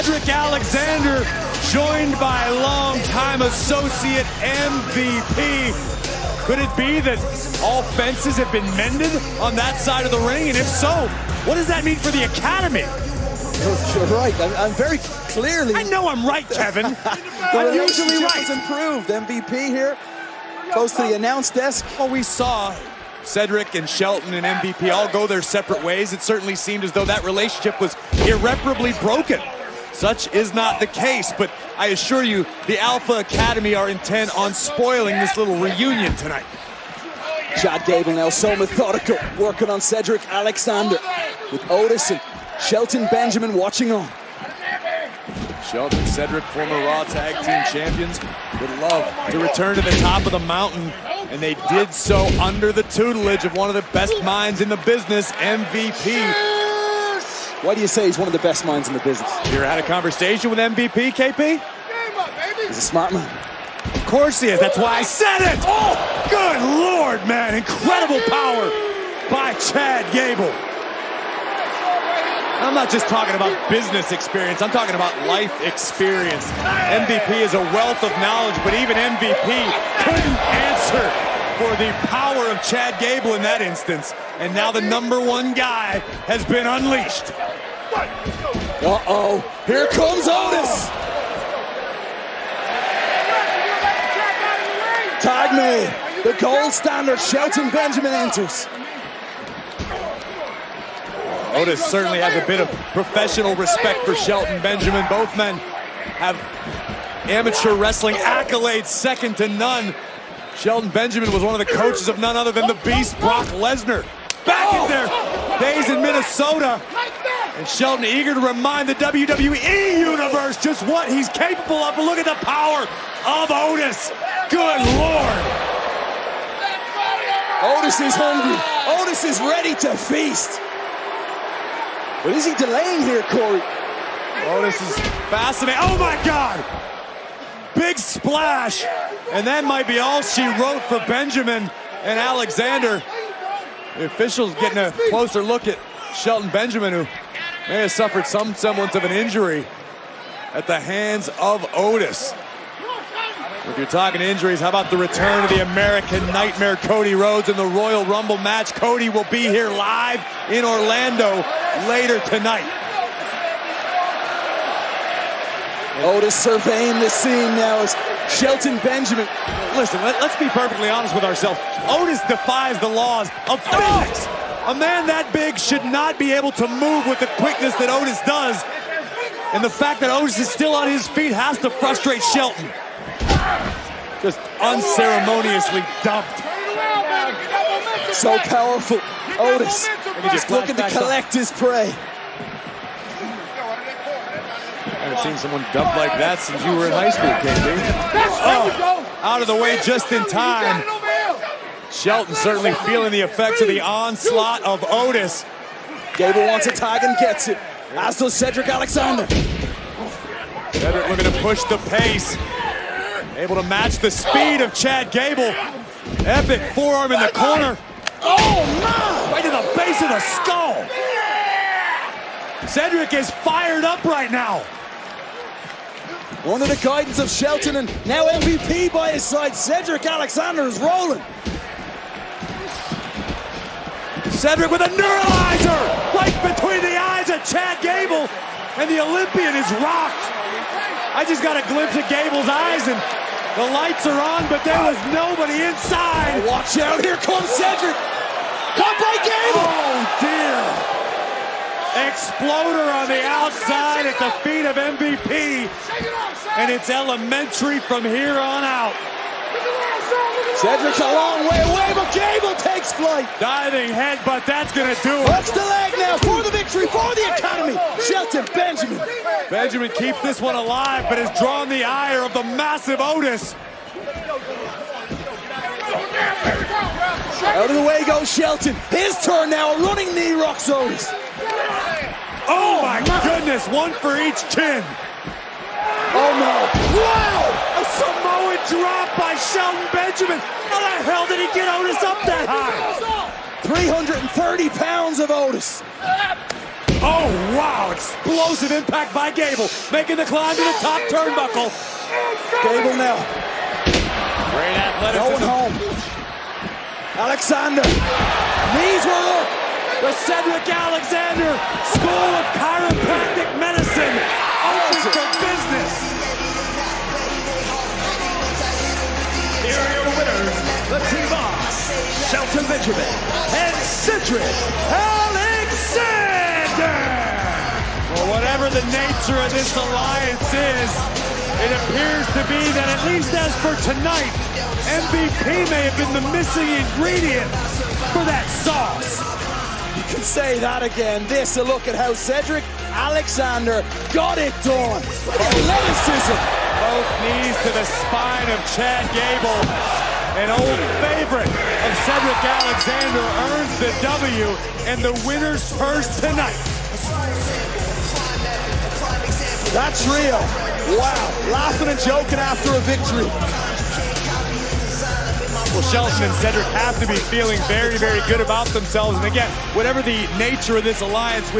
Cedric Alexander, joined by longtime associate MVP. Could it be that all fences have been mended on that side of the ring? And if so, what does that mean for the Academy? You're right. I'm very clearly... I know I'm right, Kevin. I'm usually right. Improved. MVP here goes to the announce desk. Well, we saw Cedric and Shelton and MVP all go their separate ways. It certainly seemed as though that relationship was irreparably broken. Such is not the case, but I assure you, the Alpha Academy are intent on spoiling this little reunion tonight. Chad Gable now so methodical, working on Cedric Alexander, with Otis and Shelton Benjamin watching on. Shelton and Cedric, former Raw Tag Team champions, would love to return to the top of the mountain, and they did so under the tutelage of one of the best minds in the business, MVP. Why do you say he's one of the best minds in the business? You ever had a conversation with MVP, KP? He's a smart man. Of course he is. That's why I said it. Oh, good Lord, man. Incredible power by Chad Gable. I'm not just talking about business experience. I'm talking about life experience. MVP is a wealth of knowledge, but even MVP couldn't answer for the power of Chad Gable in that instance. And now the #1 guy has been unleashed. Uh-oh, here comes Otis. Tag me, the gold standard, Shelton Benjamin enters. Otis certainly has a bit of professional respect for Shelton Benjamin. Both men have amateur wrestling accolades second to none. Shelton Benjamin was one of the coaches of none other than the Beast, Brock Lesnar. Back in their days in Minnesota. And Shelton eager to remind the WWE Universe just what he's capable of. But look at the power of Otis. Good Lord. Otis is hungry. Otis is ready to feast. What is he delaying here, Corey? Otis is fascinating. Oh my God! Big splash. And that might be all she wrote for Benjamin and Alexander. The officials getting a closer look at Shelton Benjamin, who may have suffered some semblance of an injury at the hands of Otis. If you're talking injuries, how about the return of the American Nightmare, Cody Rhodes, in the Royal Rumble match? Cody will be here live in Orlando later tonight. Otis surveying the scene now as Shelton Benjamin. Listen, let's be perfectly honest with ourselves. Otis defies the laws of physics. A man that big should not be able to move with the quickness that Otis does. And the fact that Otis is still on his feet has to frustrate Shelton. Just unceremoniously dumped. So powerful. Otis just looking to collect his prey. I haven't seen someone dump like that since you were in high school, KP. Oh, out of the way just in time. Shelton certainly feeling the effects of the onslaught of Otis. Gable wants a tag and gets it, as does Cedric Alexander. Cedric looking to push the pace. Able to match the speed of Chad Gable. Epic forearm in the corner. Oh, no! Right to the base of the skull. Cedric is fired up right now. Under the guidance of Shelton and now MVP by his side, Cedric Alexander is rolling. Cedric with a neuralizer right between the eyes of Chad Gable, and the Olympian is rocked. I just got a glimpse of Gable's eyes, and the lights are on, but there was nobody inside. Oh, watch out, here comes Cedric. Caught by Gable. Oh, dear. Exploder on the outside at the feet of MVP, and it's elementary from here on out. Cedric's a long way away, but Gable takes flight. Diving headbutt, that's gonna do it. Hooks the leg now for the victory for the Academy. Shelton Benjamin. Benjamin keeps this one alive, but has drawn the ire of the massive Otis. Out of the way goes Shelton. His turn now, a running knee rocks Otis. Oh my goodness, one for each chin. Oh no. Wow! A Samoan drop by Shelton Benjamin. How the hell did he get Otis up that high? 330 pounds of Otis. Oh, wow, explosive impact by Gable, making the climb to the top turnbuckle. Gable now. Great athleticism. Going home. Alexander. Knees were up. The Cedric Alexander School of Chiropractic Medicine open for business. Here are your winners, the T-Boss, Shelton Benjamin, and Cedric Alexander. Well, whatever the nature of this alliance is, it appears to be that at least as for tonight, MVP may have been the missing ingredient for that sauce. You can say that again. This, a look at how Cedric Alexander got it done. Athleticism. Both knees to the spine of Chad Gable. An old favorite of Cedric Alexander earns the W and the winner's purse tonight. That's real. Wow. Laughing and joking after a victory. Well, Shelton and Cedric have to be feeling very, very good about themselves. And again, whatever the nature of this alliance with